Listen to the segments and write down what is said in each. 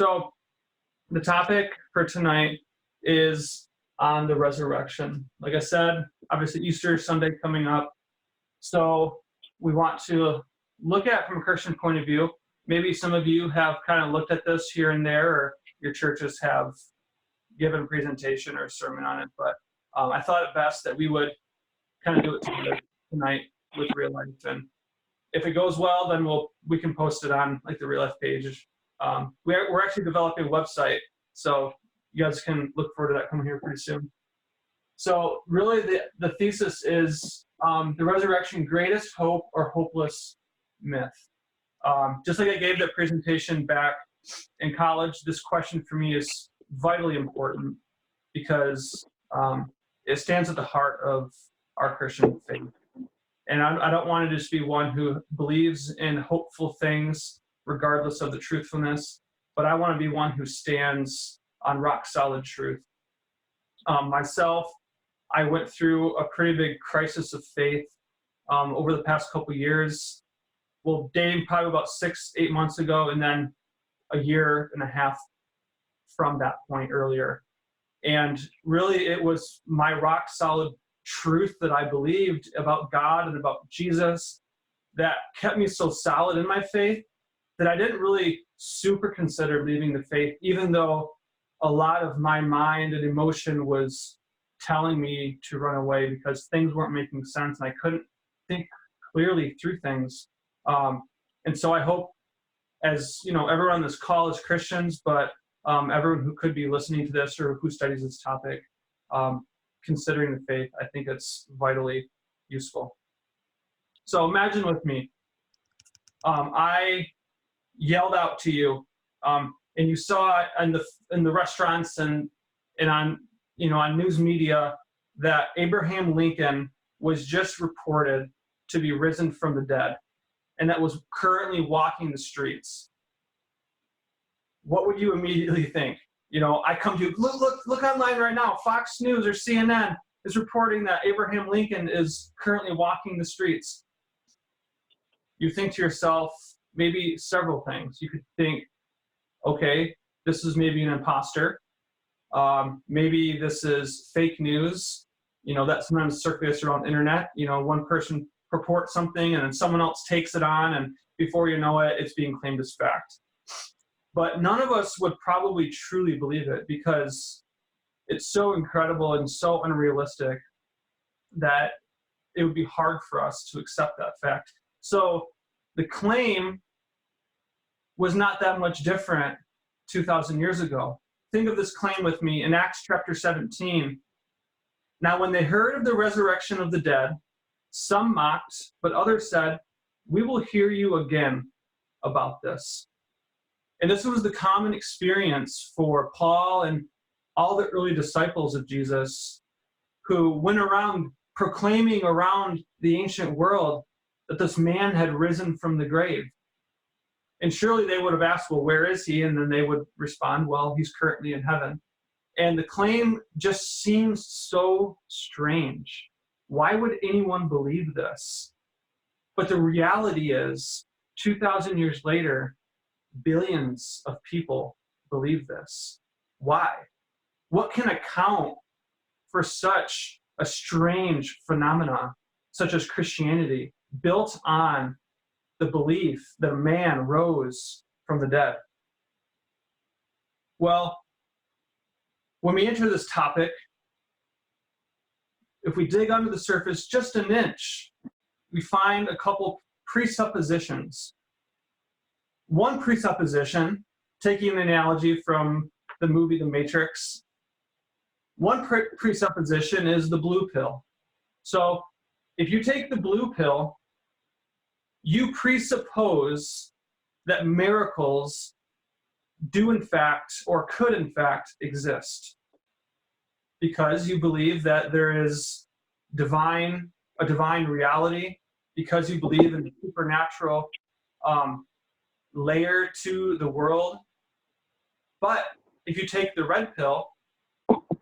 So the topic for tonight is on the resurrection. Like I said, obviously Easter Sunday coming up. So we want to look at from a Christian point of view. Maybe some of you have kind of looked at this here and there, or your churches have given a presentation or a sermon on it. But I thought it best that we would kind of do it together tonight with Real Life. And if it goes well, then we can post it on like the Real Life page. We're actually developing a website, so you guys can look forward to that coming here pretty soon. So really the thesis is the resurrection, greatest hope or hopeless myth. Just like I gave that presentation back in college, this question for me is vitally important because it stands at the heart of our Christian faith. And I don't want to just be one who believes in hopeful things regardless of the truthfulness, but I want to be one who stands on rock solid truth. Myself, I went through a pretty big crisis of faith over the past couple years. Well, dating probably about 6-8 months ago, and then a year and a half from that point earlier. And really, it was my rock solid truth that I believed about God and about Jesus that kept me so solid in my faith that I didn't really super consider leaving the faith, even though a lot of my mind and emotion was telling me to run away because things weren't making sense and I couldn't think clearly through things. And so I hope, as you know, everyone on this call is Christians, but everyone who could be listening to this or who studies this topic, considering the faith, I think it's vitally useful. So imagine with me, I yelled out to you, and you saw in the restaurants and on news media that Abraham Lincoln was just reported to be risen from the dead, and that was currently walking the streets. What would you immediately think? I come to you, look online right now. Fox News or CNN is reporting that Abraham Lincoln is currently walking the streets. You think to yourself, maybe several things. You could think, okay, this is maybe an imposter. Maybe this is fake news. That sometimes circulates around the internet. One person purports something and then someone else takes it on, and before you know it, it's being claimed as fact. But none of us would probably truly believe it because it's so incredible and so unrealistic that it would be hard for us to accept that fact. So the claim was not that much different 2,000 years ago. Think of this claim with me in Acts chapter 17. Now, when they heard of the resurrection of the dead, some mocked, but others said, "We will hear you again about this." And this was the common experience for Paul and all the early disciples of Jesus who went around proclaiming around the ancient world that this man had risen from the grave. And surely they would have asked, well, where is he? And then they would respond, well, he's currently in heaven. And the claim just seems so strange. Why would anyone believe this? But the reality is, 2,000 years later, billions of people believe this. Why? What can account for such a strange phenomena, such as Christianity, built on the belief that a man rose from the dead? Well, when we enter this topic, if we dig under the surface just an inch, we find a couple presuppositions. One presupposition, taking an analogy from the movie The Matrix, one presupposition is the blue pill. So if you take the blue pill, you presuppose that miracles do in fact, or could in fact, exist. Because you believe that there is a divine reality, because you believe in the supernatural layer to the world. But if you take the red pill,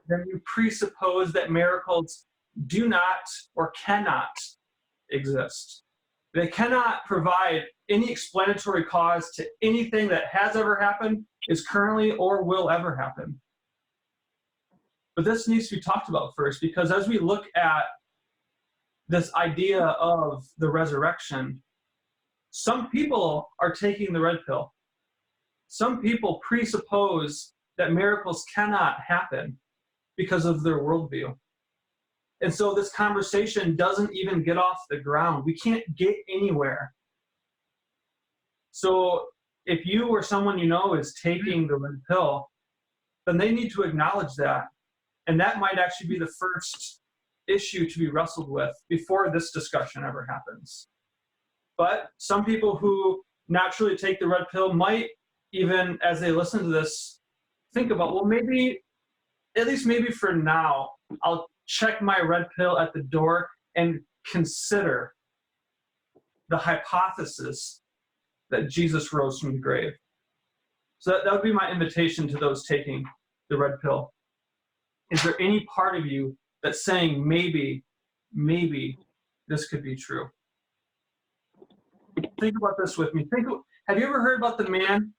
then you presuppose that miracles do not or cannot exist. They cannot provide any explanatory cause to anything that has ever happened, is currently, or will ever happen. But this needs to be talked about first, because as we look at this idea of the resurrection, some people are taking the red pill. Some people presuppose that miracles cannot happen because of their worldview. And so this conversation doesn't even get off the ground. We can't get anywhere. So if you or someone you know is taking the red pill, then they need to acknowledge that. And that might actually be the first issue to be wrestled with before this discussion ever happens. But some people who naturally take the red pill might, even as they listen to this, think about, well, maybe, at least maybe for now, I'll check my red pill at the door and consider the hypothesis that Jesus rose from the grave. So that would be my invitation to those taking the red pill. Is there any part of you that's saying maybe this could be true? Think about this with me. Have you ever heard about the man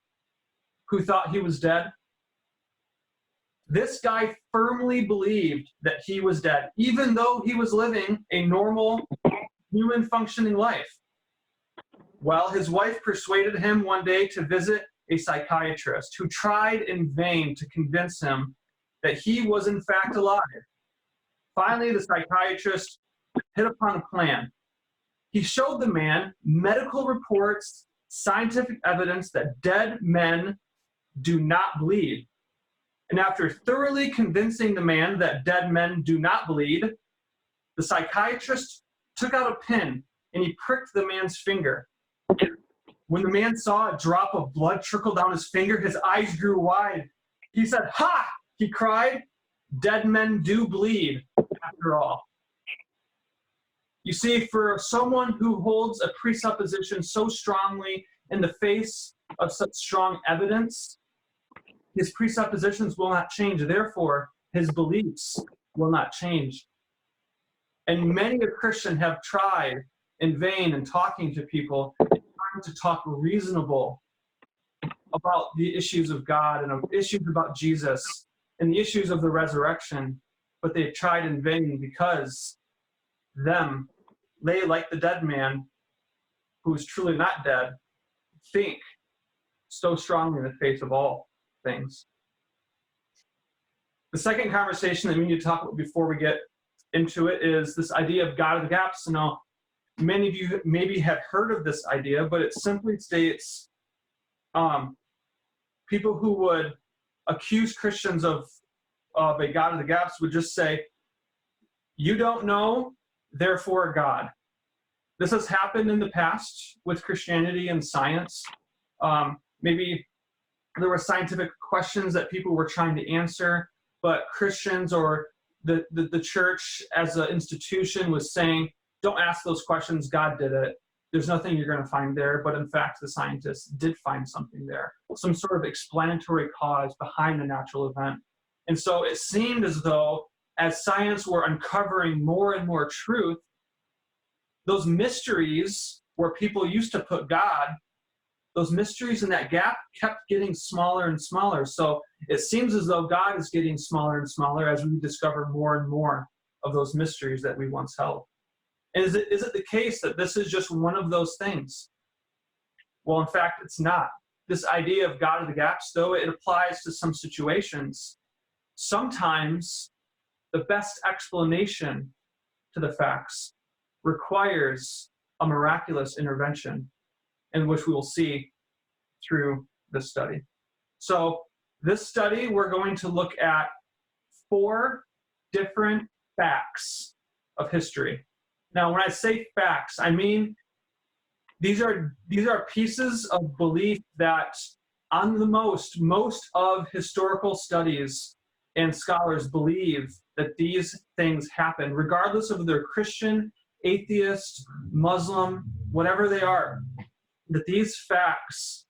who thought he was dead? This guy firmly believed that he was dead, even though he was living a normal human functioning life. Well, his wife persuaded him one day to visit a psychiatrist who tried in vain to convince him that he was in fact alive. Finally, the psychiatrist hit upon a plan. He showed the man medical reports, scientific evidence that dead men do not bleed. And after thoroughly convincing the man that dead men do not bleed, the psychiatrist took out a pin and he pricked the man's finger. When the man saw a drop of blood trickle down his finger, his eyes grew wide. He said, "Ha!" he cried. "Dead men do bleed, after all." You see, for someone who holds a presupposition so strongly in the face of such strong evidence, his presuppositions will not change. Therefore, his beliefs will not change. And many a Christian have tried in vain in talking to people, trying to talk reasonable about the issues of God and issues about Jesus and the issues of the resurrection, but they've tried in vain because they, like the dead man who is truly not dead, think so strongly in the face of all things. The second conversation that we need to talk about before we get into it is this idea of God of the gaps. Now, many of you maybe have heard of this idea, but it simply states people who would accuse Christians of a God of the gaps would just say, "You don't know, therefore God." This has happened in the past with Christianity and science. Maybe there were scientific questions that people were trying to answer, but Christians or the church as an institution was saying, "Don't ask those questions, God did it. There's nothing you're going to find there." But in fact, the scientists did find something there, some sort of explanatory cause behind the natural event. And so it seemed as though as science were uncovering more and more truth, those mysteries where people used to put God, those mysteries in that gap kept getting smaller and smaller. So it seems as though God is getting smaller and smaller as we discover more and more of those mysteries that we once held. And is it the case that this is just one of those things? Well, in fact, it's not. This idea of God of the gaps, though, it applies to some situations. Sometimes the best explanation to the facts requires a miraculous intervention, in which we will see through this study. So this study, we're going to look at 4 different facts of history. Now, when I say facts, I mean these are pieces of belief that on the most of historical studies and scholars believe that these things happen, regardless of their Christian, atheist, Muslim, whatever they are, that these facts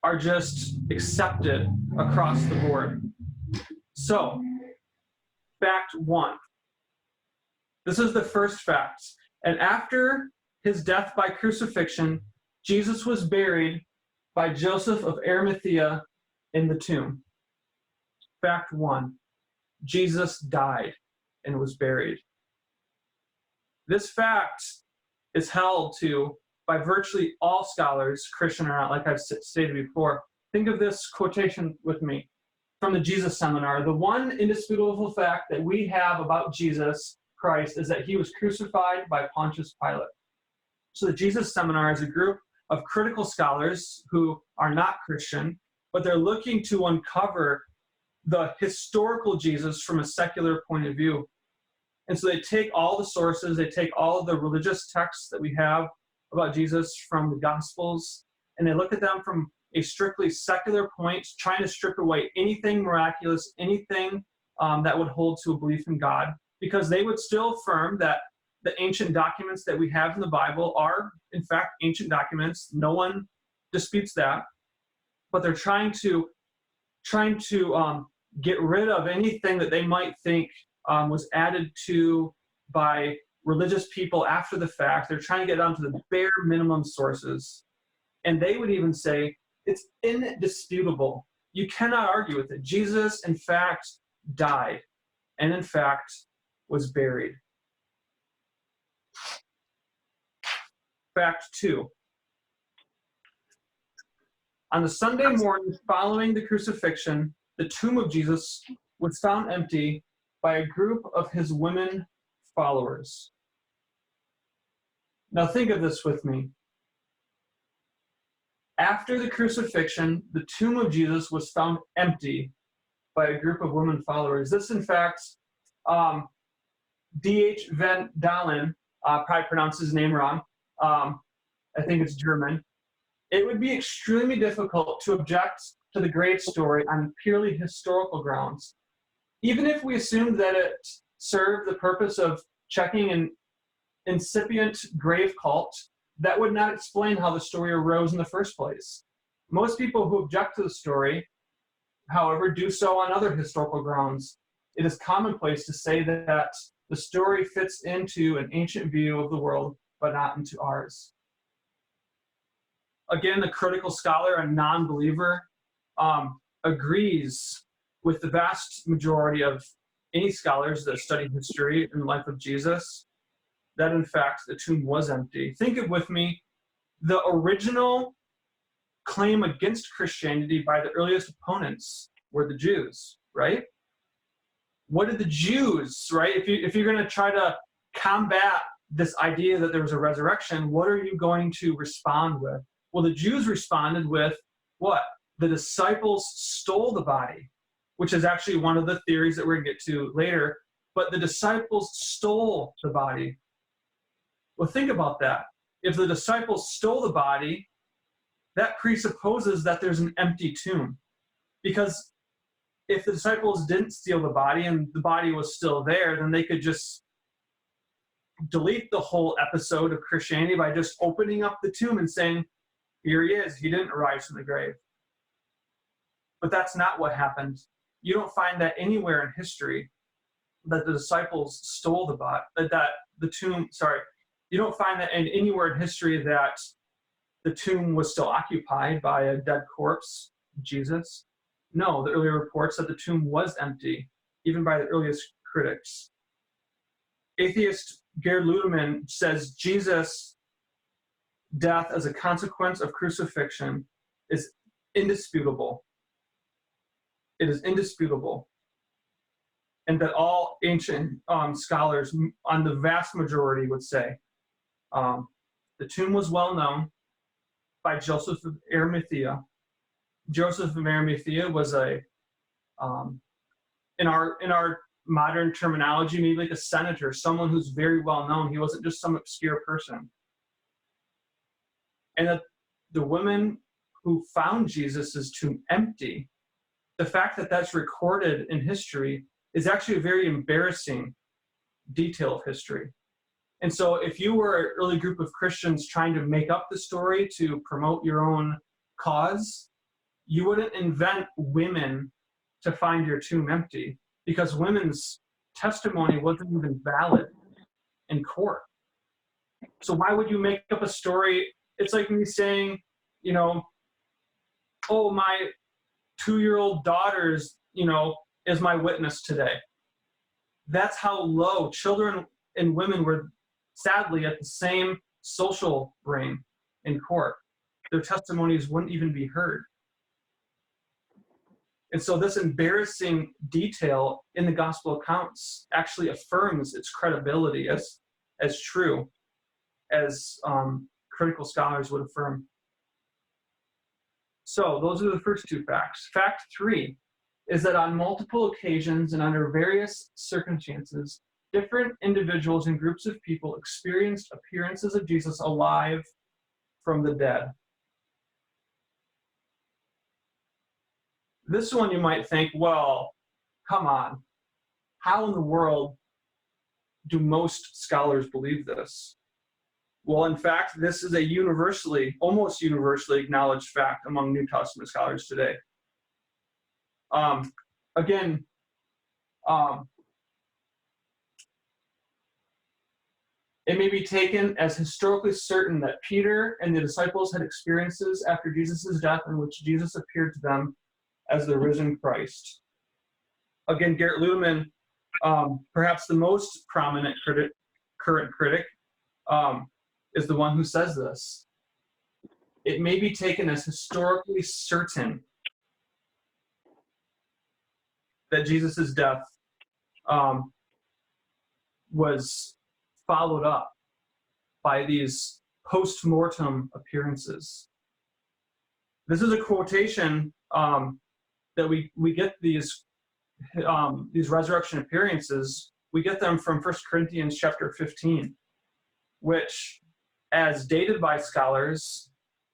are just accepted across the board. So, fact 1. This is the first fact. And after his death by crucifixion, Jesus was buried by Joseph of Arimathea in the tomb. Fact 1, Jesus died and was buried. This fact is held to by virtually all scholars, Christian or not, like I've stated before. Think of this quotation with me from the Jesus Seminar. The one indisputable fact that we have about Jesus Christ is that he was crucified by Pontius Pilate. So the Jesus Seminar is a group of critical scholars who are not Christian, but they're looking to uncover the historical Jesus from a secular point of view. And so they take all the sources, they take all of the religious texts that we have about Jesus from the Gospels, and they look at them from a strictly secular point, trying to strip away anything miraculous, anything that would hold to a belief in God, because they would still affirm that the ancient documents that we have in the Bible are, in fact, ancient documents. No one disputes that. But they're trying to get rid of anything that they might think was added to by religious people after the fact. They're trying to get down to the bare minimum sources. And they would even say, it's indisputable. You cannot argue with it. Jesus, in fact, died and, in fact, was buried. Fact 2. On the Sunday morning following the crucifixion, the tomb of Jesus was found empty by a group of his women followers. Now think of this with me. After the crucifixion, the tomb of Jesus was found empty by a group of women followers. This, in fact, D.H. Van Dalen, probably pronounced his name wrong. I think it's German. It would be extremely difficult to object to the grave story on purely historical grounds. Even if we assumed that it served the purpose of checking an incipient grave cult, that would not explain how the story arose in the first place. Most people who object to the story, however, do so on other historical grounds. It is commonplace to say that the story fits into an ancient view of the world, but not into ours. Again, the critical scholar and non-believer agrees with the vast majority of any scholars that study history and life of Jesus that, in fact, the tomb was empty. Think of with me, the original claim against Christianity by the earliest opponents were the Jews, right? What did the Jews, right? If you're going to try to combat this idea that there was a resurrection, what are you going to respond with? Well, the Jews responded with what? The disciples stole the body, which is actually one of the theories that we're going to get to later. But the disciples stole the body. Well, think about that. If the disciples stole the body, that presupposes that there's an empty tomb. Because if the disciples didn't steal the body and the body was still there, then they could just delete the whole episode of Christianity by just opening up the tomb and saying, here he is, he didn't arise from the grave. But that's not what happened. You don't find that anywhere in history that the disciples stole the body, you don't find that anywhere in history that the tomb was still occupied by a dead corpse, Jesus. No, the earlier reports that the tomb was empty, even by the earliest critics. Atheist Gerd Ludemann says Jesus' death as a consequence of crucifixion is indisputable. It is indisputable. And that all ancient scholars, on the vast majority, would say the tomb was well known by Joseph of Arimathea. Joseph of Arimathea was in our modern terminology, maybe like a senator, someone who's very well known. He wasn't just some obscure person. And that the women who found Jesus' tomb empty, the fact that that's recorded in history is actually a very embarrassing detail of history. And so if you were an early group of Christians trying to make up the story to promote your own cause, you wouldn't invent women to find your tomb empty, because women's testimony wasn't even valid in court. So why would you make up a story? It's like me saying, you know, oh, my 2-year-old daughter's, is my witness today. That's how low children and women were, sadly, at the same social brain in court. Their testimonies wouldn't even be heard. And so this embarrassing detail in the gospel accounts actually affirms its credibility as true, as critical scholars would affirm. So those are the first two facts. Fact 3 is that on multiple occasions and under various circumstances, different individuals and groups of people experienced appearances of Jesus alive from the dead. This one you might think, well, come on. How in the world do most scholars believe this? Well, in fact, this is a almost universally acknowledged fact among New Testament scholars today. Again, it may be taken as historically certain that Peter and the disciples had experiences after Jesus' death in which Jesus appeared to them as the risen Christ. Again, Garrett Ludeman, perhaps the most prominent current critic, is the one who says this. It may be taken as historically certain that Jesus' death was followed up by these post-mortem appearances. This is a quotation that we get these resurrection appearances. We get them from 1 Corinthians chapter 15, which, as dated by scholars,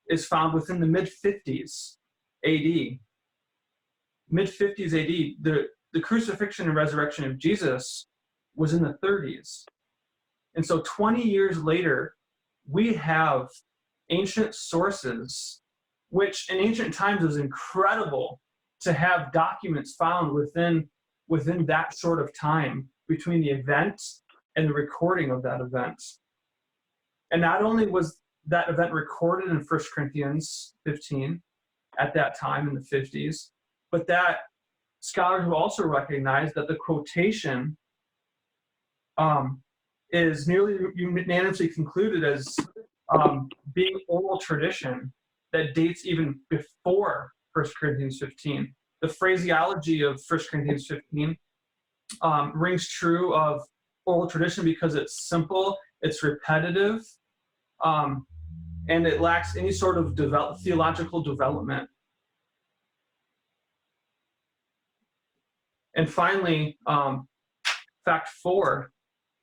is found within the mid-50s AD. Mid-50s AD, the crucifixion and resurrection of Jesus was in the 30s. And so 20 years later, we have ancient sources, which in ancient times was incredible to have documents found within that sort of time between the event and the recording of that event. And not only was that event recorded in 1 Corinthians 15 at that time in the 50s, but that scholars have also recognized that the quotation is nearly unanimously concluded as being oral tradition that dates even before 1 Corinthians 15. The phraseology of 1 Corinthians 15 rings true of oral tradition because it's simple, it's repetitive, and it lacks any sort of theological development. And finally, fact 4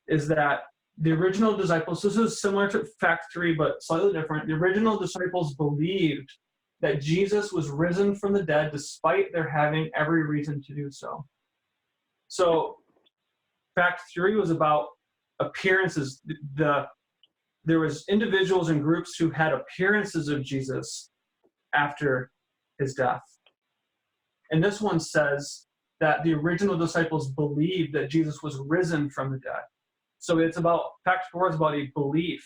is that the original disciples, this is similar to fact 3, but slightly different. The original disciples believed that Jesus was risen from the dead despite their having every reason to do so. So fact 3 was about appearances. There was individuals and groups who had appearances of Jesus after his death. And this one says that the original disciples believed that Jesus was risen from the dead. So fact 4 is about a belief.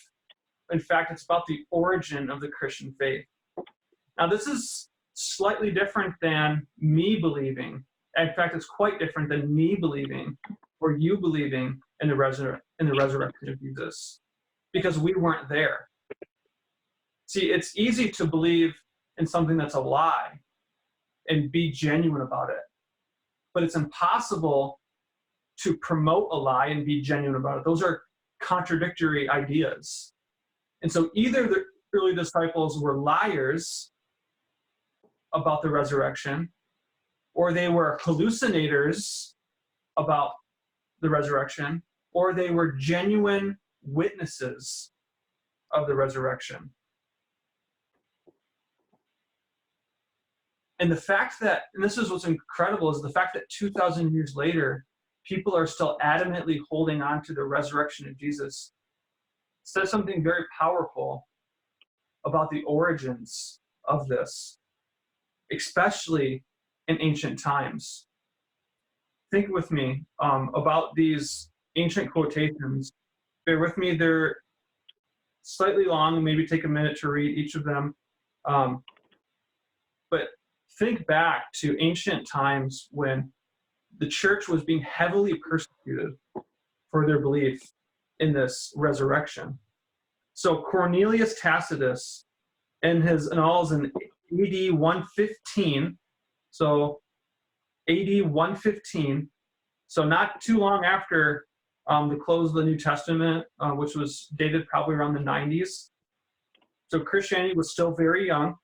In fact, it's about the origin of the Christian faith. Now, this is slightly different than me believing. In fact, it's quite different than me believing or you believing in the resurrection of Jesus, because we weren't there. See, it's easy to believe in something that's a lie and be genuine about it, but it's impossible to promote a lie and be genuine about it. Those are contradictory ideas. And so either the early disciples were liars about the resurrection, or they were hallucinators about the resurrection, or they were genuine witnesses of the resurrection. And the fact that, and this is what's incredible, is the fact that 2,000 years later, people are still adamantly holding on to the resurrection of Jesus says something very powerful about the origins of this, especially in ancient times. Think with me about these ancient quotations. Bear with me, they're slightly long, maybe take a minute to read each of them. But think back to ancient times when the church was being heavily persecuted for their belief in this resurrection. So Cornelius Tacitus, in his annals in AD 115, so AD 115, so not too long after the close of the New Testament, which was dated probably around the 90s. So Christianity was still very young.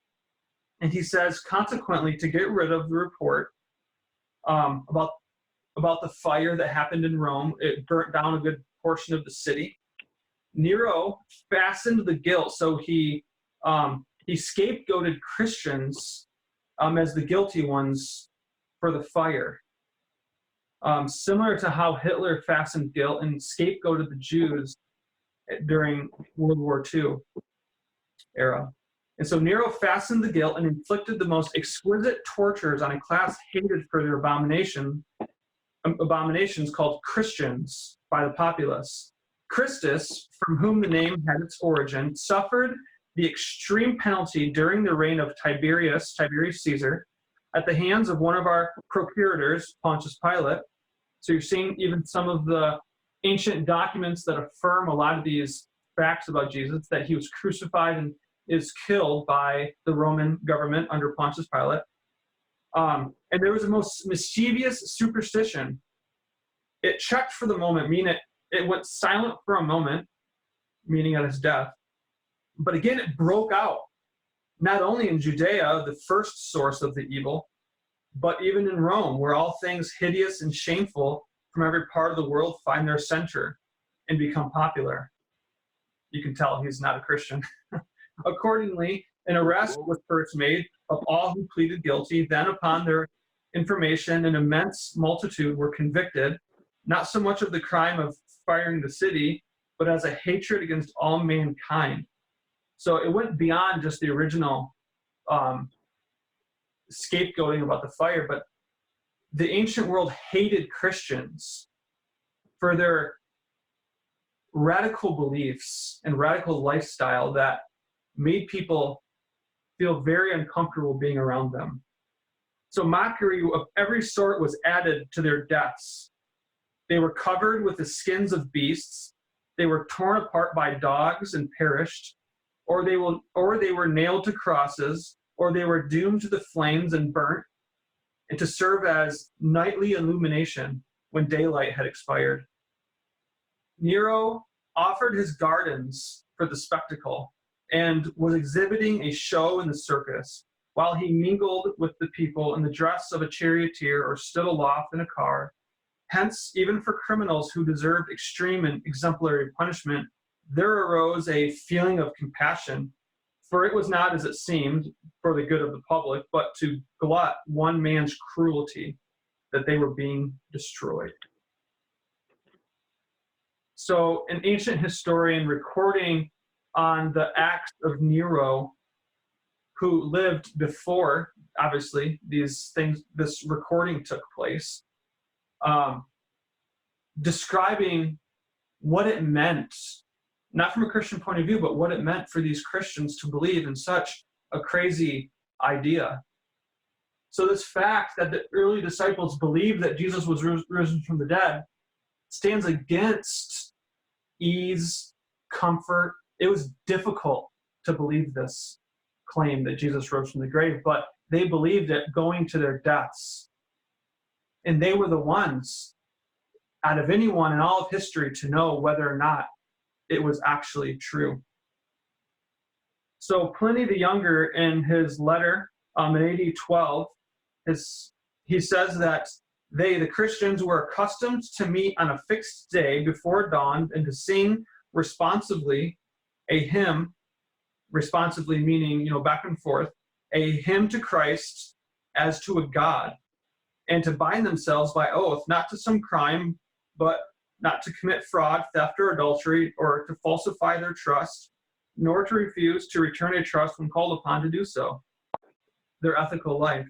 And he says, consequently, to get rid of the report about the fire that happened in Rome, it burnt down a good portion of the city. Nero fastened the guilt, so he scapegoated Christians as the guilty ones for the fire. Similar to how Hitler fastened guilt and scapegoated the Jews during World War II era. And so Nero fastened the guilt and inflicted the most exquisite tortures on a class hated for their abominations called Christians by the populace. Christus, from whom the name had its origin, suffered the extreme penalty during the reign of Tiberius Caesar, at the hands of one of our procurators, Pontius Pilate. So you're seeing even some of the ancient documents that affirm a lot of these facts about Jesus, that he was crucified and is killed by the Roman government under Pontius Pilate. And there was a most mischievous superstition. It checked for the moment, meaning it went silent for a moment, meaning at his death. But again, it broke out, not only in Judea, the first source of the evil, but even in Rome, where all things hideous and shameful from every part of the world find their center and become popular. You can tell he's not a Christian. Accordingly, an arrest was first made of all who pleaded guilty. Then, upon their information, an immense multitude were convicted, not so much of the crime of firing the city, but as a hatred against all mankind. So it went beyond just the original scapegoating about the fire, but the ancient world hated Christians for their radical beliefs and radical lifestyle that made people feel very uncomfortable being around them. So mockery of every sort was added to their deaths. They were covered with the skins of beasts. They were torn apart by dogs and perished, or they were nailed to crosses, or they were doomed to the flames and burnt, and to serve as nightly illumination when daylight had expired. Nero offered his gardens for the spectacle and was exhibiting a show in the circus, while he mingled with the people in the dress of a charioteer or stood aloft in a car. Hence, even for criminals who deserved extreme and exemplary punishment, there arose a feeling of compassion, for it was not, as it seemed, for the good of the public, but to glut one man's cruelty that they were being destroyed. So an ancient historian recording on the acts of Nero, who lived before, obviously, this recording took place, describing what it meant, not from a Christian point of view, but what it meant for these Christians to believe in such a crazy idea. So this fact that the early disciples believed that Jesus was risen from the dead stands against ease, comfort. It was difficult to believe this claim that Jesus rose from the grave, but they believed it going to their deaths. And they were the ones out of anyone in all of history to know whether or not it was actually true. So Pliny the Younger, in his letter in AD 12, he says that the Christians, were accustomed to meet on a fixed day before dawn and to sing responsively a hymn, responsively meaning, back and forth, a hymn to Christ as to a God, and to bind themselves by oath, not to some crime, but not to commit fraud, theft, or adultery, or to falsify their trust, nor to refuse to return a trust when called upon to do so. Their ethical life.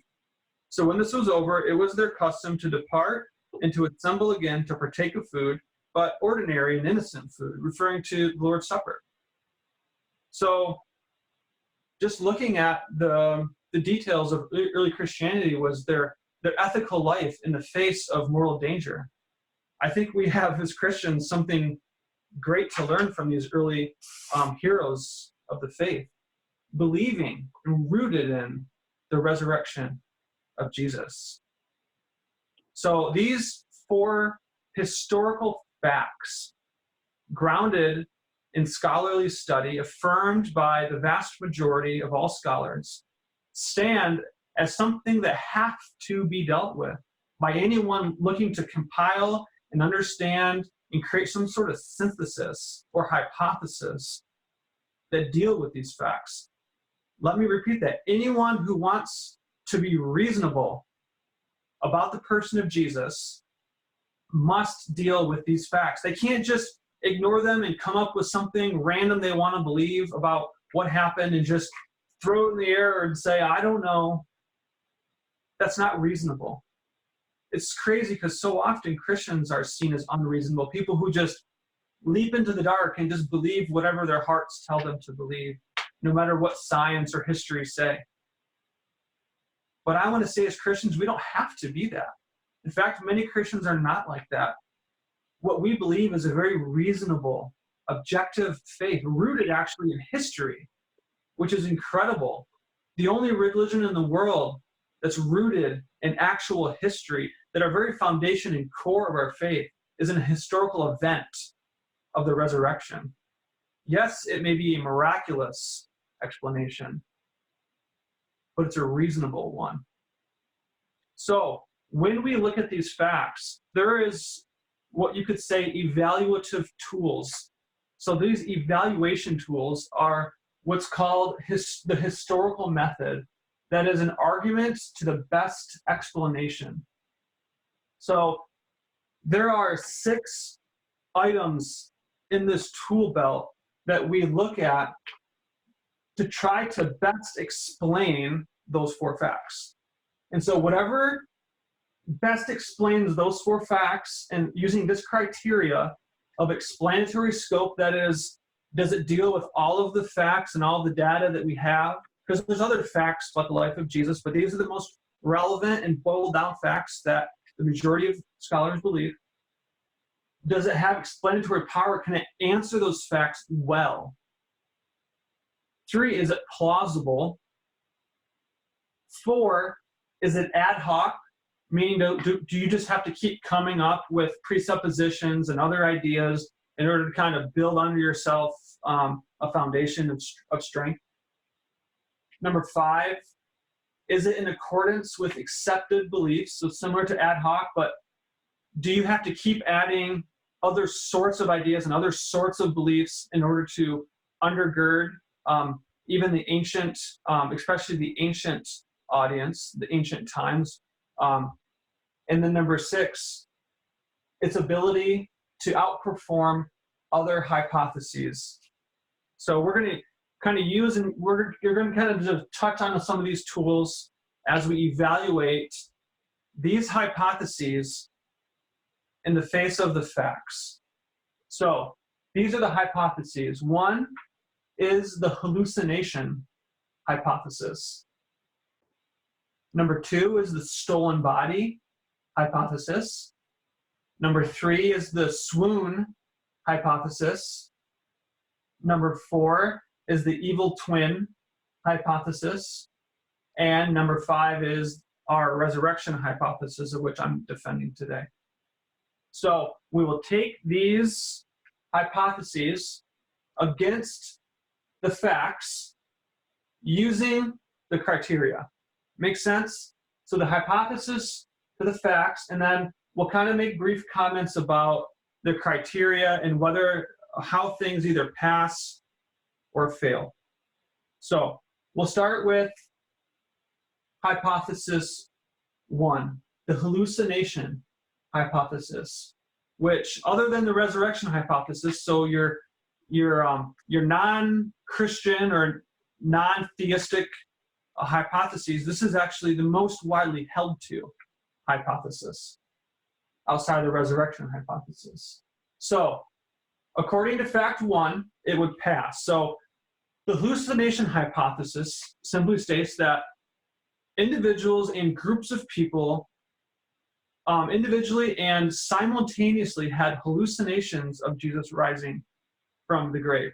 So when this was over, it was their custom to depart and to assemble again to partake of food, but ordinary and innocent food, referring to the Lord's Supper. So just looking at the details of early Christianity was their ethical life in the face of mortal danger. I think we have as Christians something great to learn from these early heroes of the faith, believing and rooted in the resurrection of Jesus. So these 4 historical facts, grounded in scholarly study, affirmed by the vast majority of all scholars, stand as something that have to be dealt with by anyone looking to compile and understand and create some sort of synthesis or hypothesis that deal with these facts. Let me repeat that. Anyone who wants to be reasonable about the person of Jesus must deal with these facts. They can't just ignore them and come up with something random they want to believe about what happened and just throw it in the air and say, I don't know. That's not reasonable. It's crazy because so often Christians are seen as unreasonable, people who just leap into the dark and just believe whatever their hearts tell them to believe, no matter what science or history say. But I want to say as Christians, we don't have to be that. In fact, many Christians are not like that. What we believe is a very reasonable, objective faith, rooted actually in history, which is incredible. The only religion in the world that's rooted in actual history, that our very foundation and core of our faith is an historical event of the resurrection. Yes, it may be a miraculous explanation, but it's a reasonable one. So when we look at these facts, there is what you could say evaluative tools. So these evaluation tools are what's called the historical method. That is an argument to the best explanation. So there are 6 items in this tool belt that we look at to try to best explain those 4 facts. And so whatever best explains those 4 facts, and using this criteria of explanatory scope, that is, does it deal with all of the facts and all the data that we have? Because there's other facts about the life of Jesus, but these are the most relevant and boiled down facts that the majority of scholars believe. Does it have explanatory power? Can it answer those facts well? 3, is it plausible? 4, is it ad hoc? Meaning, do you just have to keep coming up with presuppositions and other ideas in order to kind of build under yourself a foundation of strength? Number 5, is it in accordance with accepted beliefs? So similar to ad hoc, but do you have to keep adding other sorts of ideas and other sorts of beliefs in order to undergird even the ancient, especially the ancient audience, the ancient times? And then number 6, its ability to outperform other hypotheses. So we're going to kind of use, and you're going to kind of just touch on some of these tools as we evaluate these hypotheses in the face of the facts. So these are the hypotheses. 1 is the hallucination hypothesis. Number 2 is the stolen body hypothesis. Number 3 is the swoon hypothesis. Number 4 is the evil twin hypothesis. And number 5 is our resurrection hypothesis, of which I'm defending today. So we will take these hypotheses against the facts using the criteria. Make sense? So the hypothesis to the facts, and then we'll kind of make brief comments about the criteria and how things either pass or fail. So we'll start with hypothesis 1, the hallucination hypothesis, which, other than the resurrection hypothesis, so your non-Christian or non-theistic hypotheses, this is actually the most widely held to hypothesis outside of the resurrection hypothesis. So according to fact 1, it would pass. So The hallucination hypothesis simply states that individuals and groups of people individually and simultaneously had hallucinations of Jesus rising from the grave.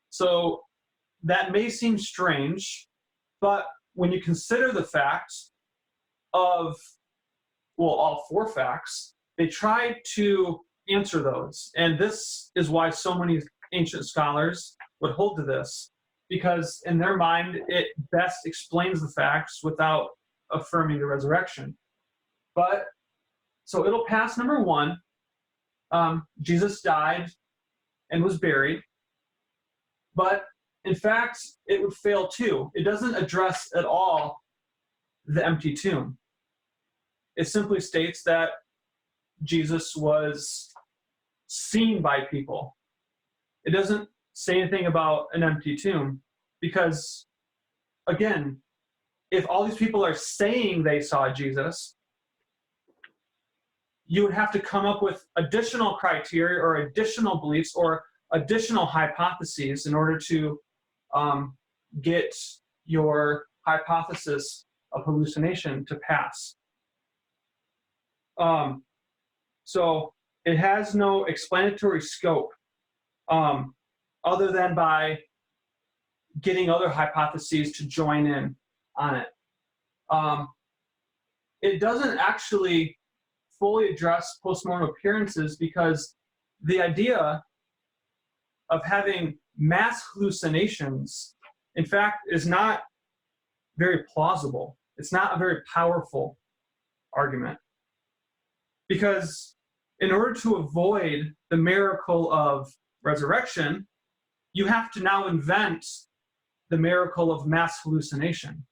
So that may seem strange, but when you consider the facts of, well, all four facts, they try to answer those. And this is why so many ancient scholars would hold to this, because in their mind, it best explains the facts without affirming the resurrection. But so it'll pass number one. Jesus died and was buried. But in fact, it would fail too. It doesn't address at all the empty tomb. It simply states that Jesus was seen by people. It doesn't say anything about an empty tomb because, again, if all these people are saying they saw Jesus, you would have to come up with additional criteria or additional beliefs or additional hypotheses in order to get your hypothesis of hallucination to pass. So it has no explanatory scope other than by getting other hypotheses to join in on it. It doesn't actually fully address postmortem appearances because the idea of having mass hallucinations, in fact, is not very plausible. It's not a very powerful argument. Because in order to avoid the miracle of resurrection, you have to now invent the miracle of mass hallucination.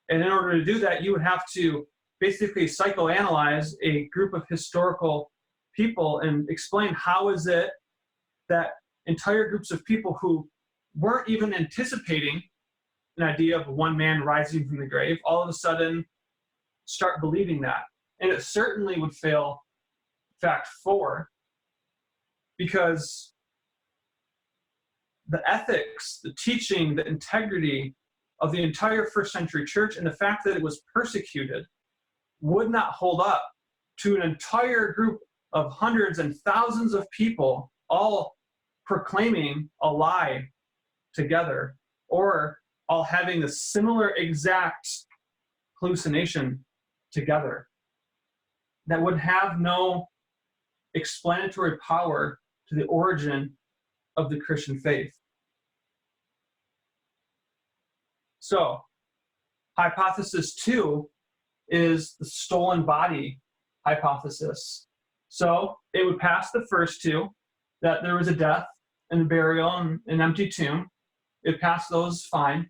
And in order to do that, you would have to basically psychoanalyze a group of historical people and explain how is it that entire groups of people who weren't even anticipating an idea of one man rising from the grave all of a sudden start believing that. And it certainly would fail fact 4 because the ethics, the teaching, the integrity of the entire first century church and the fact that it was persecuted would not hold up to an entire group of hundreds and thousands of people all proclaiming a lie together or all having the similar exact hallucination together. That would have no explanatory power to the origin of the Christian faith. So, hypothesis 2 is the stolen body hypothesis. So, it would pass the first two, that there was a death and a burial and an empty tomb. It would pass those fine.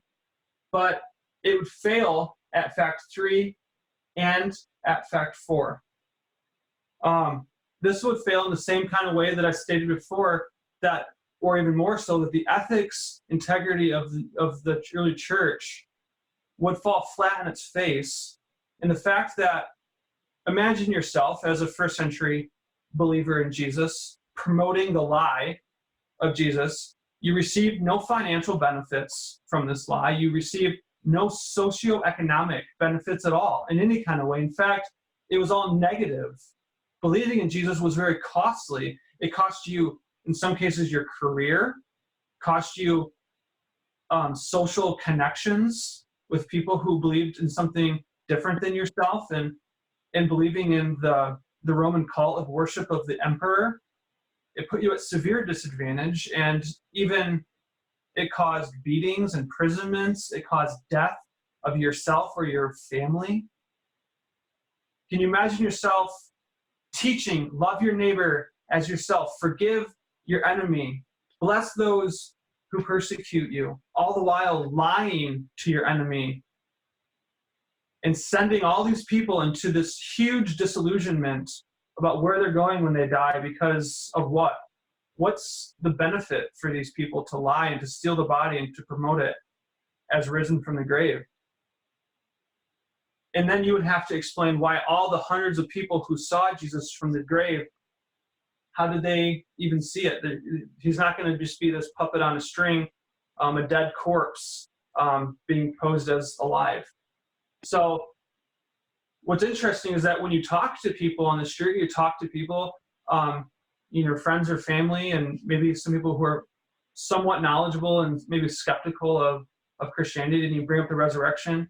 But it would fail at fact 3 and at fact 4. This would fail in the same kind of way that I stated before, that, or even more so, that the ethics integrity of the early church would fall flat on its face. And the fact that, imagine yourself as a first century believer in Jesus, promoting the lie of Jesus. You received no financial benefits from this lie. You received no socioeconomic benefits at all in any kind of way. In fact, it was all negative. Believing in Jesus was very costly. It cost you, in some cases, your career, cost you social connections with people who believed in something different than yourself, and believing in the Roman cult of worship of the emperor. It put you at severe disadvantage, and even it caused beatings, imprisonments. It caused death of yourself or your family. Can you imagine yourself teaching, love your neighbor as yourself, forgive your enemy, bless those who persecute you, all the while lying to your enemy and sending all these people into this huge disillusionment about where they're going when they die because of what? What's the benefit for these people to lie and to steal the body and to promote it as risen from the grave? And then you would have to explain why all the hundreds of people who saw Jesus from the grave How did they even see it? He's not going to just be this puppet on a string, a dead corpse being posed as alive. So what's interesting is that when you talk to people on the street, you talk to people, friends or family, and maybe some people who are somewhat knowledgeable and maybe skeptical of Christianity, and you bring up the resurrection,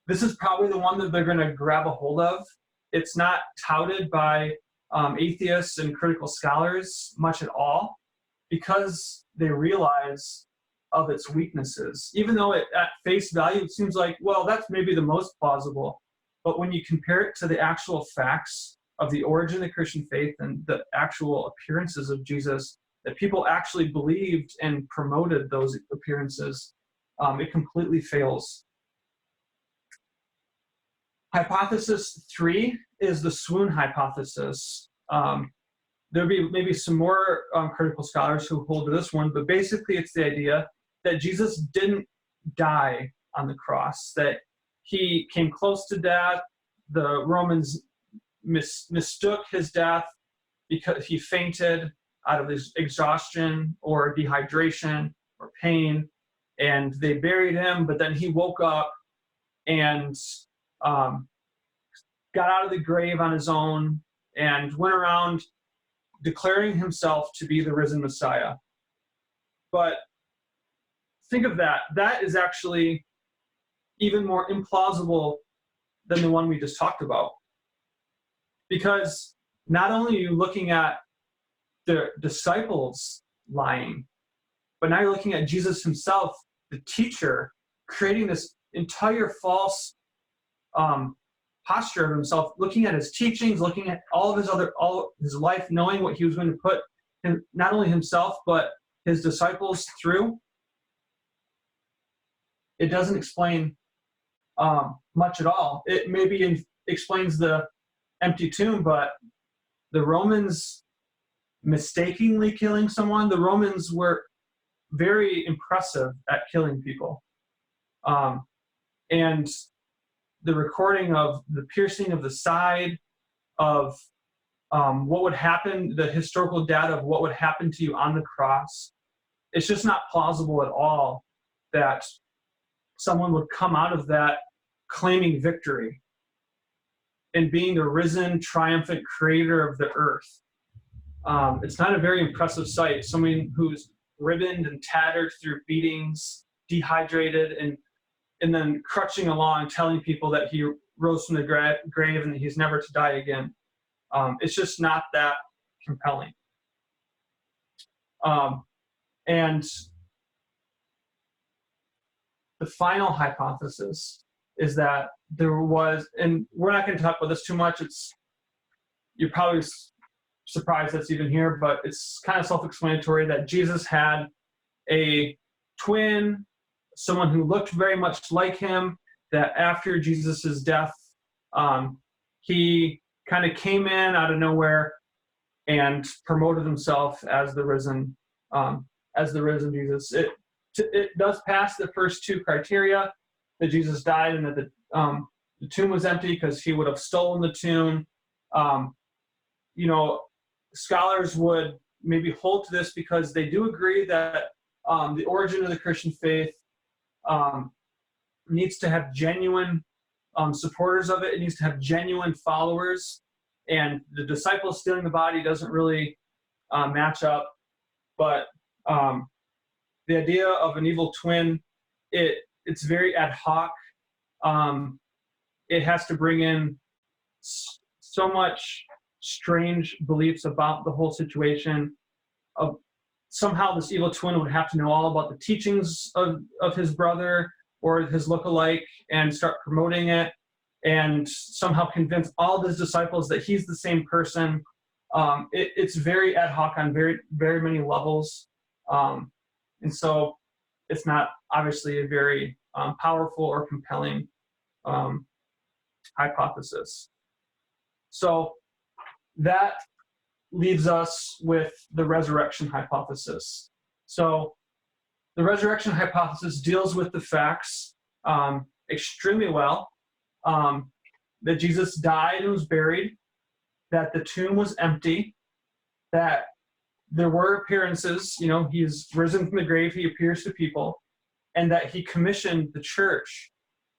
this is probably the one that they're going to grab a hold of. It's not touted by atheists and critical scholars much at all, because they realize of its weaknesses. Even though at face value it seems like, well, that's maybe the most plausible, but when you compare it to the actual facts of the origin of the Christian faith and the actual appearances of Jesus, that people actually believed and promoted those appearances, it completely fails. Hypothesis 3 is the swoon hypothesis. There'll be maybe some more critical scholars who hold to this one, but basically it's the idea that Jesus didn't die on the cross, that he came close to death. The Romans mistook his death because he fainted out of his exhaustion or dehydration or pain, and they buried him, but then he woke up and got out of the grave on his own and went around declaring himself to be the risen Messiah. But think of that. That is actually even more implausible than the one we just talked about. Because not only are you looking at the disciples lying, but now you're looking at Jesus himself, the teacher, creating this entire false posture of himself, looking at his teachings, looking at all his life, knowing what he was going to put not only himself but his disciples through. It doesn't explain much at all. It maybe explains the empty tomb, but the Romans mistakenly killing someone, the Romans were very impressive at killing people. And the recording of the piercing of the side, of what would happen, the historical data of what would happen to you on the cross, it's just not plausible at all that someone would come out of that claiming victory and being the risen, triumphant creator of the earth. It's not a very impressive sight. Someone who's ribboned and tattered through beatings, dehydrated, and then crutching along, telling people that he rose from the grave and that he's never to die again. It's just not that compelling. And the final hypothesis is that there was, and we're not going to talk about this too much. You're probably surprised that's even here, but it's kind of self-explanatory that Jesus had a twin, someone who looked very much like him, that after Jesus's death, he kind of came in out of nowhere and promoted himself as the risen Jesus. It does pass the first two criteria, that Jesus died and that the tomb was empty, because he would have stolen the tomb. Scholars would maybe hold to this because they do agree that the origin of the Christian faith needs to have genuine supporters of it. It needs to have genuine followers, and the disciples stealing the body doesn't really match up. But the idea of an evil twin, it's very ad hoc. It has to bring in so much strange beliefs about the whole situation. Of somehow this evil twin would have to know all about the teachings of his brother or his lookalike and start promoting it, and somehow convince all of his disciples that he's the same person. It's very ad hoc on very, very many levels. And so it's not obviously a very powerful or compelling hypothesis. So that leaves us with the resurrection hypothesis. So the resurrection hypothesis deals with the facts extremely well. That Jesus died and was buried, that the tomb was empty, that there were appearances, he's risen from the grave, he appears to people, and that he commissioned the church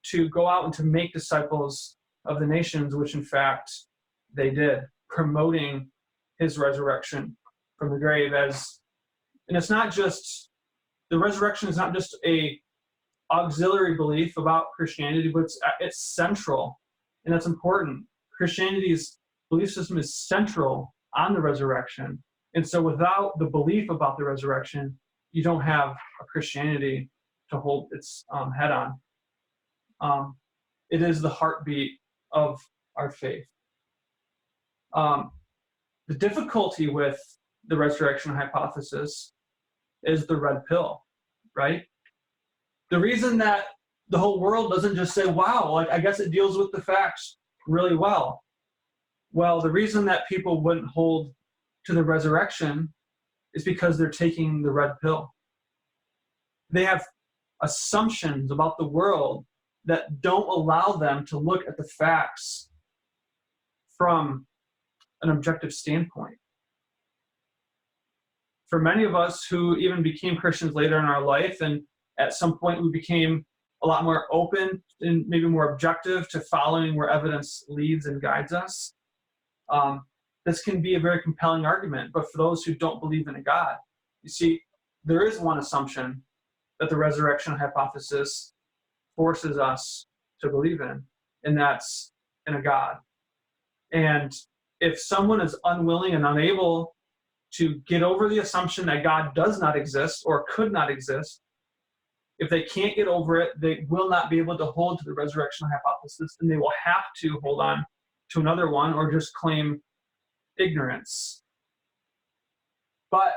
to go out and to make disciples of the nations, which in fact they did, promoting his resurrection from the grave and it's not just, the resurrection is not just a auxiliary belief about Christianity, but it's central, and that's important. Christianity's belief system is central on the resurrection. And so without the belief about the resurrection, you don't have a Christianity to hold its head on. It is the heartbeat of our faith. The difficulty with the resurrection hypothesis is the red pill, right? The reason that the whole world doesn't just say, wow, I guess it deals with the facts really well. Well, the reason that people wouldn't hold to the resurrection is because they're taking the red pill. They have assumptions about the world that don't allow them to look at the facts from an objective standpoint. For many of us who even became Christians later in our life, and at some point we became a lot more open and maybe more objective to following where evidence leads and guides us, this can be a very compelling argument. But for those who don't believe in a God, you see, there is one assumption that the resurrection hypothesis forces us to believe in, and that's in a God. And if someone is unwilling and unable to get over the assumption that God does not exist or could not exist, if they can't get over it, they will not be able to hold to the resurrection hypothesis, and they will have to hold on to another one or just claim ignorance. But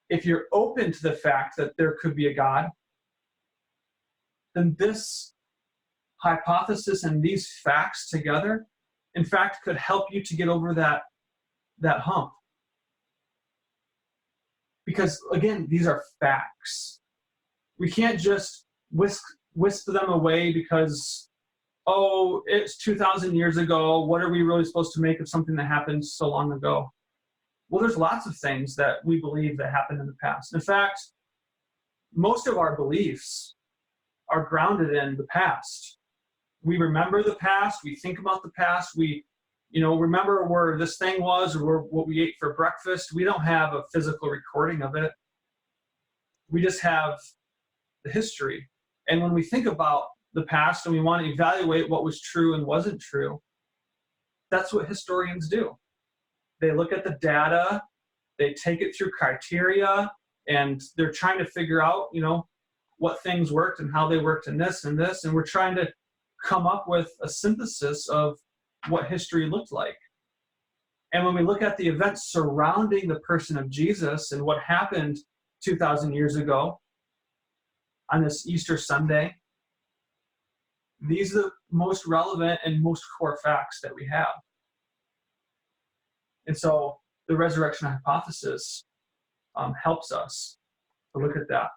if you're open to the fact that there could be a God, then this hypothesis and these facts together, in fact, could help you to get over that hump. Because, again, these are facts. We can't just whisk them away because, it's 2,000 years ago. What are we really supposed to make of something that happened so long ago? Well, there's lots of things that we believe that happened in the past. In fact, most of our beliefs are grounded in the past. We remember the past. We think about the past. We, remember where this thing was or what we ate for breakfast. We don't have a physical recording of it. We just have the history. And when we think about the past and we want to evaluate what was true and wasn't true, that's what historians do. They look at the data, they take it through criteria, and they're trying to figure out, what things worked and how they worked in this and this, and we're trying to come up with a synthesis of what history looked like. And when we look at the events surrounding the person of Jesus and what happened 2,000 years ago on this Easter Sunday, these are the most relevant and most core facts that we have. And so the resurrection hypothesis helps us to look at that.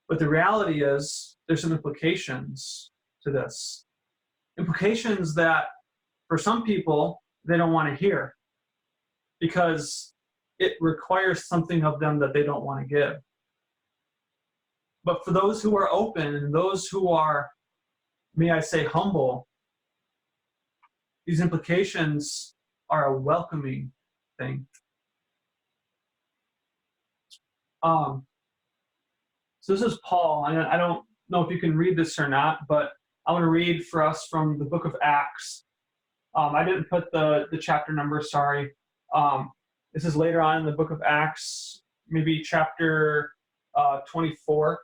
But the reality is there's some implications to this. Implications that for some people they don't want to hear because it requires something of them that they don't want to give. But for those who are open and those who are, may I say, humble, these implications are a welcoming thing. So this is Paul, and I don't know if you can read this or not, but I want to read for us from the book of Acts. I didn't put the chapter number, sorry. This is later on in the book of Acts, maybe chapter 24.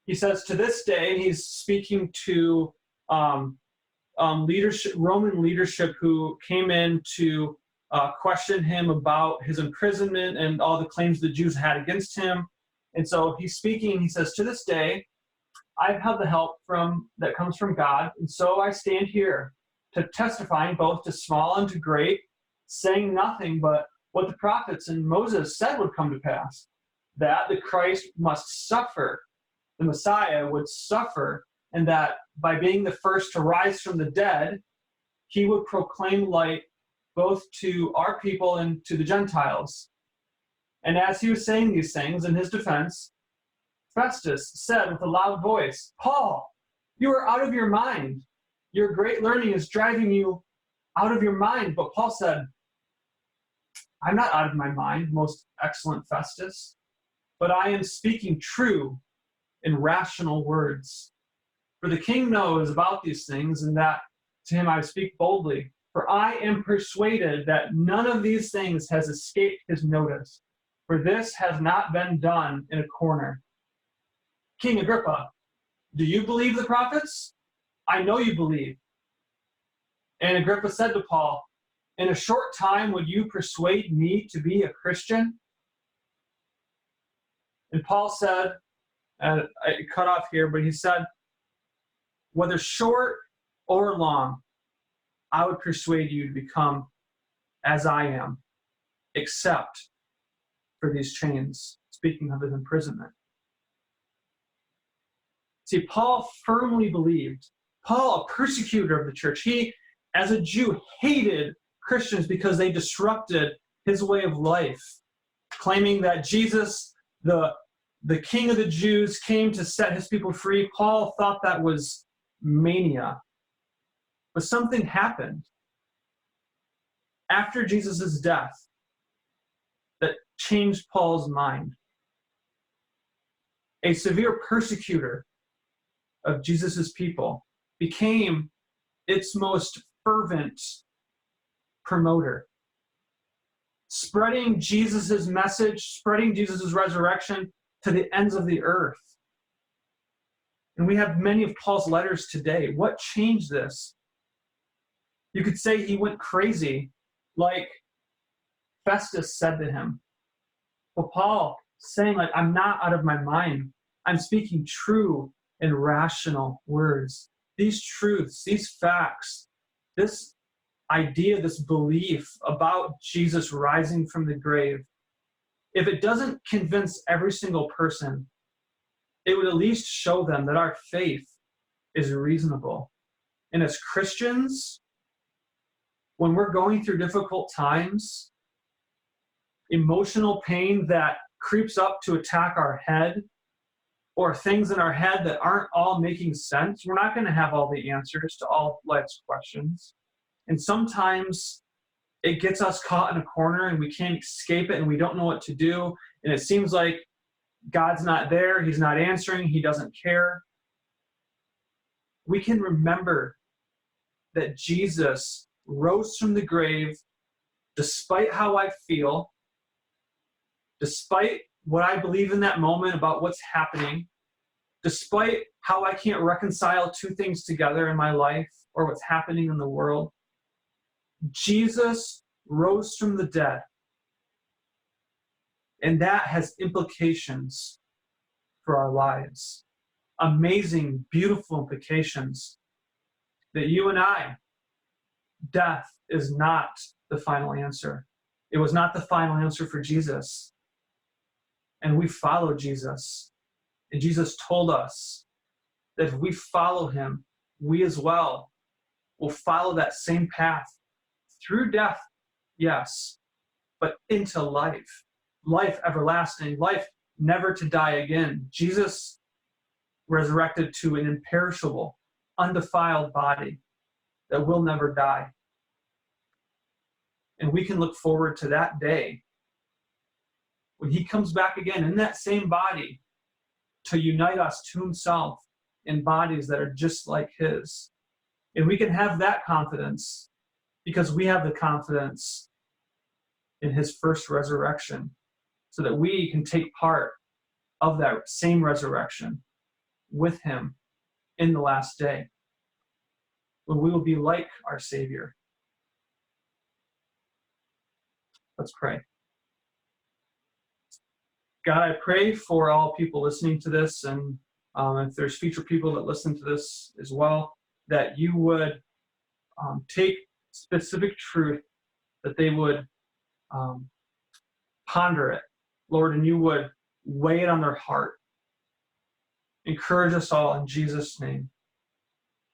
He says, to this day, and he's speaking to leadership, Roman leadership who came in to question him about his imprisonment and all the claims the Jews had against him. And so he's speaking, he says, to this day, I've had the help that comes from God, and so I stand here to testifying both to small and to great, saying nothing but what the prophets and Moses said would come to pass, that the Christ must suffer, the Messiah would suffer, and that by being the first to rise from the dead, he would proclaim light both to our people and to the Gentiles. And as he was saying these things in his defense, Festus said with a loud voice, Paul, you are out of your mind. Your great learning is driving you out of your mind. But Paul said, I'm not out of my mind, most excellent Festus, but I am speaking true and rational words. For the king knows about these things, and that to him I speak boldly. For I am persuaded that none of these things has escaped his notice, for this has not been done in a corner. King Agrippa, do you believe the prophets? I know you believe. And Agrippa said to Paul, in a short time would you persuade me to be a Christian? And Paul said, I cut off here, but he said, whether short or long, I would persuade you to become as I am, except for these chains, speaking of his imprisonment. See, Paul firmly believed, Paul, a persecutor of the church, he, as a Jew, hated Christians because they disrupted his way of life, claiming that Jesus, the King of the Jews, came to set his people free. Paul thought that was mania. But something happened after Jesus' death that changed Paul's mind. A severe persecutor of Jesus' people became its most fervent promoter, spreading Jesus' message, spreading Jesus' resurrection to the ends of the earth. And we have many of Paul's letters today. What changed this? You could say he went crazy, like Festus said to him. But Paul saying, like, I'm not out of my mind. I'm speaking true and rational words. These truths, these facts, this idea, this belief about Jesus rising from the grave, if it doesn't convince every single person, it would at least show them that our faith is reasonable. And as Christians, when we're going through difficult times, emotional pain that creeps up to attack our head, or things in our head that aren't all making sense, we're not going to have all the answers to all life's questions. And sometimes it gets us caught in a corner and we can't escape it and we don't know what to do. And it seems like God's not there, he's not answering, he doesn't care. We can remember that Jesus rose from the grave despite how I feel, despite what I believe in that moment about what's happening, despite how I can't reconcile two things together in my life or what's happening in the world. Jesus rose from the dead. And that has implications for our lives. Amazing, beautiful implications that you and I, death is not the final answer. It was not the final answer for Jesus. And we follow Jesus. And Jesus told us that if we follow him, we as well will follow that same path through death, yes, but into life, life everlasting, life never to die again. Jesus resurrected to an imperishable, undefiled body that will never die. And we can look forward to that day when he comes back again in that same body to unite us to himself in bodies that are just like his. And we can have that confidence because we have the confidence in his first resurrection so that we can take part of that same resurrection with him in the last day, when we will be like our Savior. Let's pray. God, I pray for all people listening to this, and if there's future people that listen to this as well, that you would take specific truth, that they would ponder it, Lord, and you would weigh it on their heart. Encourage us all in Jesus' name.